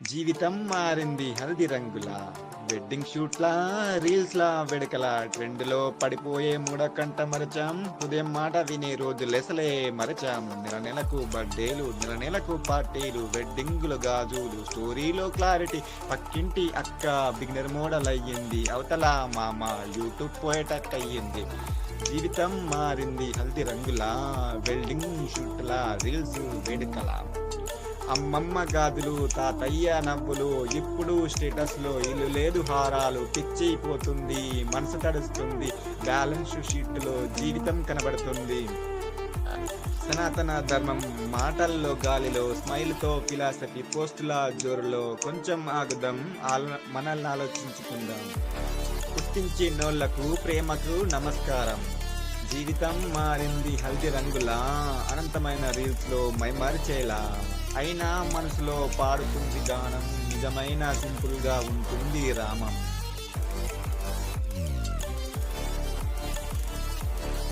జీవితం మారింది హల్దీ రంగులా, వెడ్డింగ్ షూట్లా, రీల్స్లా, వెడకలా, ట్రెండ్లో పడిపోయే మూడకంట మరచాం. ఉదయం మాట వినే రోజు లెసలే మరచాం. నెల నెలకు బర్త్డేలు, నెల నెలకు పార్టీలు, వెడ్డింగులు, గాజులు, స్టోరీలో క్లారిటీ. పక్కింటి అక్క బిగినర్ మోడల్ అయ్యింది, అవతల మామ యూట్యూబ్ పోయేటట్టయింది. జీవితం మారింది హల్దీ రంగులా, వెడ్డింగ్ షూట్లా, రీల్స్ వేడుకలా. అమ్మమ్మ గాజులు, తాతయ్య నవ్వులు, ఇప్పుడు స్టేటస్ లో ఇల్లు లేదు హారాలు. పిచ్చైపోతుంది, మనసు తడుస్తుంది, బ్యాలెన్స్ షీట్ లో జీవితం కనబడుతుంది. సనాతన ధర్మం మాటల్లో గాలిలో, స్మైల్ తో ఫిలాసఫీ, పోస్టుల జోరులో. కొంచెం ఆగుదాం, మనల్ని ఆలోచించుకుందాం. పుట్టించినోళ్లకు ప్రేమకు నమస్కారం. జీవితం మారింది హల్దీ రంగులా, అనంతమైన రీల్స్ లో మైమరిచేలా. అయినా మనసులో పాడుతుంది గానం, నిజమైన సింపుల్ గా ఉంటుంది రామం.